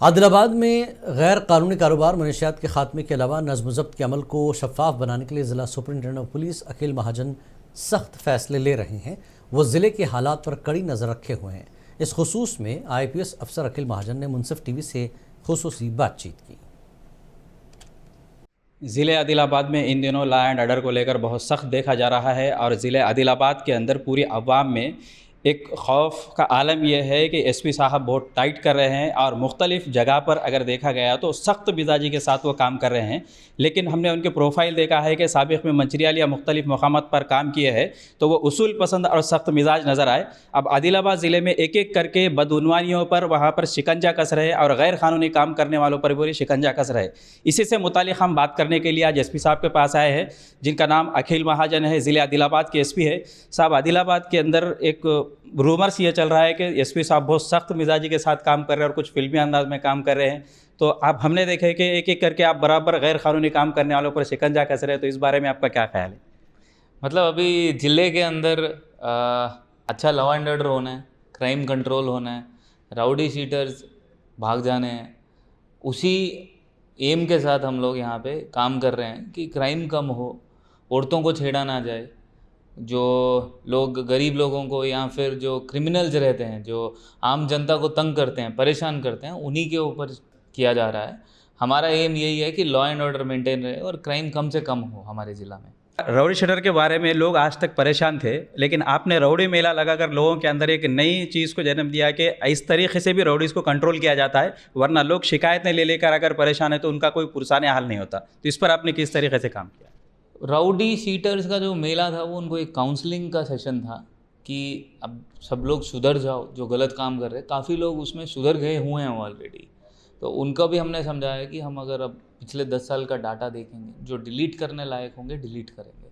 आदिलाबाद में गैर कानूनी कारोबार मनशियात के खात्मे के अलावा नज़्म व ज़ब्त के अमल को शफाफ बनाने के लिए ज़िला सुपरिटेंडेंट ऑफ पुलिस अखिल महाजन सख्त फैसले ले रहे हैं। वो ज़िले के हालात पर कड़ी नज़र रखे हुए हैं। इस खुसूस में IPS अफसर अखिल महाजन ने मुंसिफ TV से खुसूसी बातचीत की। ज़िले आदिलाबाद में इन दिनों लॉ एंड ऑर्डर को लेकर बहुत सख्त देखा जा रहा है और ज़िले आदिलाबाद के अंदर पूरी अवाम में एक खौफ का आलम यह है कि SP साहब बहुत टाइट कर रहे हैं और मुख्तलिफ़ जगह पर अगर देखा गया तो सख्त मिजाजी के साथ वो काम कर रहे हैं। लेकिन हमने उनके प्रोफाइल देखा है कि साबिक़ में मंचरियाल या मुख्तलिफ़ मकामात पर काम किए हैं तो वो उसूल पसंद और सख्त मिजाज नज़र आए। अब आदिलाबाद ज़िले में एक एक करके बदउनवानियों पर वहाँ पर शिकंजा कस रहे और गैर कानूनी काम करने वालों पर पूरी शिकंजा कस रहे। इसी से मुतालिक हम बात करने के लिए आज SP साहब के पास आए हैं, जिनका नाम अखिल महाजन है, ज़िले आदिलाबाद के SP है। साहब, आदिलाबाद के अंदर एक रूमर्स ये चल रहा है कि SP साहब बहुत सख्त मिजाजी के साथ काम कर रहे हैं और कुछ फिल्मी अंदाज में काम कर रहे हैं। तो आप हमने देखे कि एक एक करके आप बराबर गैर कानूनी काम करने वालों पर शिकंजा कस रहे हैं, तो इस बारे में आपका क्या ख्याल है? मतलब अभी ज़िले के अंदर अच्छा लॉ एंड ऑर्डर होना है, क्राइम कंट्रोल होना है, राउडी शीटर्स भाग जाने हैं, उसी एम के साथ हम लोग यहाँ पे काम कर रहे हैं कि क्राइम कम हो, औरतों को छेड़ा ना जाए, जो लोग गरीब लोगों को या फिर जो क्रिमिनल्स रहते हैं, जो आम जनता को तंग करते हैं, परेशान करते हैं, उन्हीं के ऊपर किया जा रहा है। हमारा एम यही है कि लॉ एंड ऑर्डर मेंटेन रहे और क्राइम कम से कम हो हमारे ज़िला में। राउडी शटर के बारे में लोग आज तक परेशान थे, लेकिन आपने राउडी मेला लगाकर लोगों के अंदर एक नई चीज़ को जन्म दिया कि इस तरीके से भी राउडीज़ को कंट्रोल किया जाता है, वरना लोग शिकायतें ले लेकर अगर परेशान है तो उनका कोई पुरसाने हाल नहीं होता। तो इस पर आपने किस तरीके से काम किया? राउडी शीटर्स का जो मेला था वो उनको एक काउंसलिंग का सेशन था कि अब सब लोग सुधर जाओ, जो गलत काम कर रहे हैं। काफ़ी लोग उसमें सुधर गए हुए हैं ऑलरेडी, तो उनका भी हमने समझाया कि हम अगर अब पिछले 10 साल का डाटा देखेंगे, जो डिलीट करने लायक होंगे डिलीट करेंगे,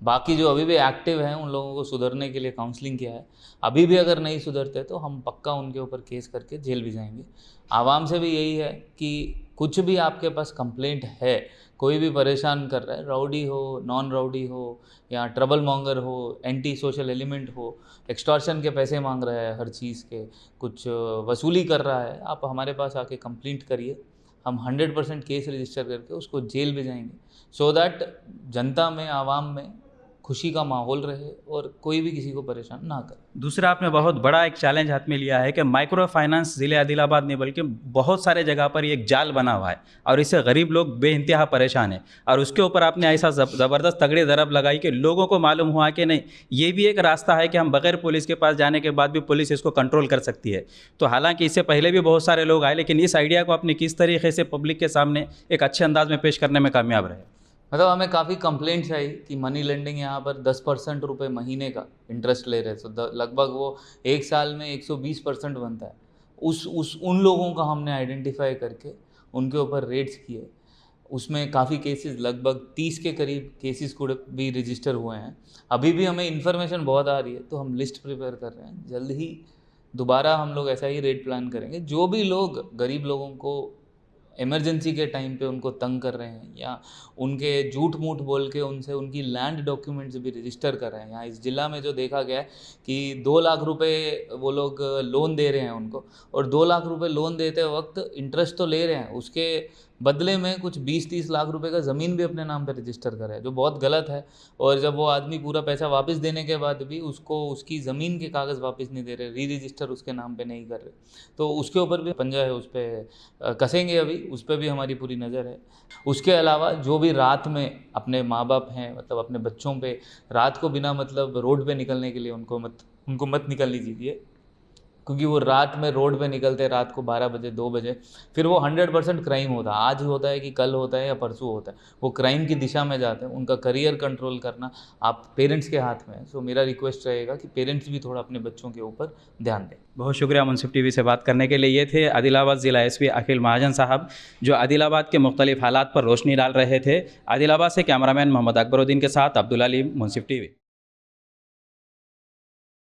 बाकी जो अभी भी एक्टिव हैं उन लोगों को सुधरने के लिए काउंसलिंग किया है। अभी भी अगर नहीं सुधरते तो हम पक्का उनके ऊपर केस करके जेल भी जाएंगे। आवाम से भी यही है कि कुछ भी आपके पास कंप्लेंट है, कोई भी परेशान कर रहा है, राउडी हो, नॉन राउडी हो या ट्रबल मॉन्गर हो, एंटी सोशल एलिमेंट हो, एक्सटॉर्शन के पैसे मांग रहा है, हर चीज़ के कुछ वसूली कर रहा है, आप हमारे पास आके कंप्लेंट करिए। हम 100% केस रजिस्टर करके उसको जेल भी जाएंगे, सो दैट जनता में, आवाम में खुशी का माहौल रहे और कोई भी किसी को परेशान ना करे। दूसरा, आपने बहुत बड़ा एक चैलेंज हाथ में लिया है कि माइक्रो फाइनेंस ज़िले आदिलाबाद नहीं बल्कि बहुत सारे जगह पर एक जाल बना हुआ है और इससे गरीब लोग बेइंतहा परेशान हैं, और उसके ऊपर आपने ऐसा ज़बरदस्त तगड़ी ज़रब लगाई कि लोगों को मालूम हुआ कि नहीं, ये भी एक रास्ता है कि हम बगैर पुलिस के पास जाने के बाद भी पुलिस इसको कंट्रोल कर सकती है। तो हालांकि इससे पहले भी बहुत सारे लोग आए, लेकिन इस आइडिया को आपने किस तरीके से पब्लिक के सामने एक अच्छे अंदाज में पेश करने में कामयाब रहे? मतलब हमें काफ़ी कंप्लेंट्स आई कि मनी लेंडिंग यहाँ पर 10% रुपये महीने का इंटरेस्ट ले रहे, तो लगभग वो एक साल में 120% बनता है। उन लोगों का हमने आइडेंटिफाई करके उनके ऊपर रेड्स किए। उसमें काफ़ी केसेस, लगभग 30 के करीब केसेस को भी रजिस्टर हुए हैं। अभी भी हमें इन्फॉर्मेशन बहुत आ रही है, तो हम लिस्ट प्रिपेयर कर रहे हैं। जल्द ही दोबारा हम लोग ऐसा ही रेड प्लान करेंगे। जो भी लोग गरीब लोगों को इमरजेंसी के टाइम पे उनको तंग कर रहे हैं या उनके झूठ मूठ बोल के उनसे उनकी लैंड डॉक्यूमेंट्स भी रजिस्टर कर रहे हैं। यहाँ इस ज़िला में जो देखा गया है कि 2 लाख रुपए वो लोग लोन दे रहे हैं उनको, और 2 लाख रुपए लोन देते वक्त इंटरेस्ट तो ले रहे हैं, उसके बदले में कुछ 20-30 लाख रुपए का ज़मीन भी अपने नाम पे रजिस्टर कर रहे हैं, जो बहुत गलत है। और जब वो आदमी पूरा पैसा वापस देने के बाद भी उसको उसकी ज़मीन के कागज़ वापस नहीं दे रहे, री रजिस्टर उसके नाम पे नहीं कर रहे, तो उसके ऊपर भी पंजा है, उस पर कसेंगे। अभी उस पर भी हमारी पूरी नज़र है। उसके अलावा जो भी रात में अपने माँ बाप हैं, मतलब अपने बच्चों पे रात को बिना मतलब रोड पे निकलने के लिए उनको मत निकलने दीजिए, क्योंकि वो रात में रोड पे निकलते हैं रात को 12 बजे 2 बजे, फिर वो 100% क्राइम होता है। आज होता है कि कल होता है या परसों होता है, वो क्राइम की दिशा में जाते हैं। उनका करियर कंट्रोल करना आप पेरेंट्स के हाथ में है। सो मेरा रिक्वेस्ट रहेगा कि पेरेंट्स भी थोड़ा अपने बच्चों के ऊपर ध्यान दें। बहुत शुक्रिया मुंसिफ TV से बात करने के लिए। ये थे आदिलाबाद ज़िला SP अखिल महाजन साहब, जो आदिलाबाद के मुख्तलिफ हालात पर रोशनी डाल रहे थे। आदिलाबाद से कैमरामैन मोहम्मद अकबरुद्दीन के साथ अब्दुल अलीम, मुंसिफ TV।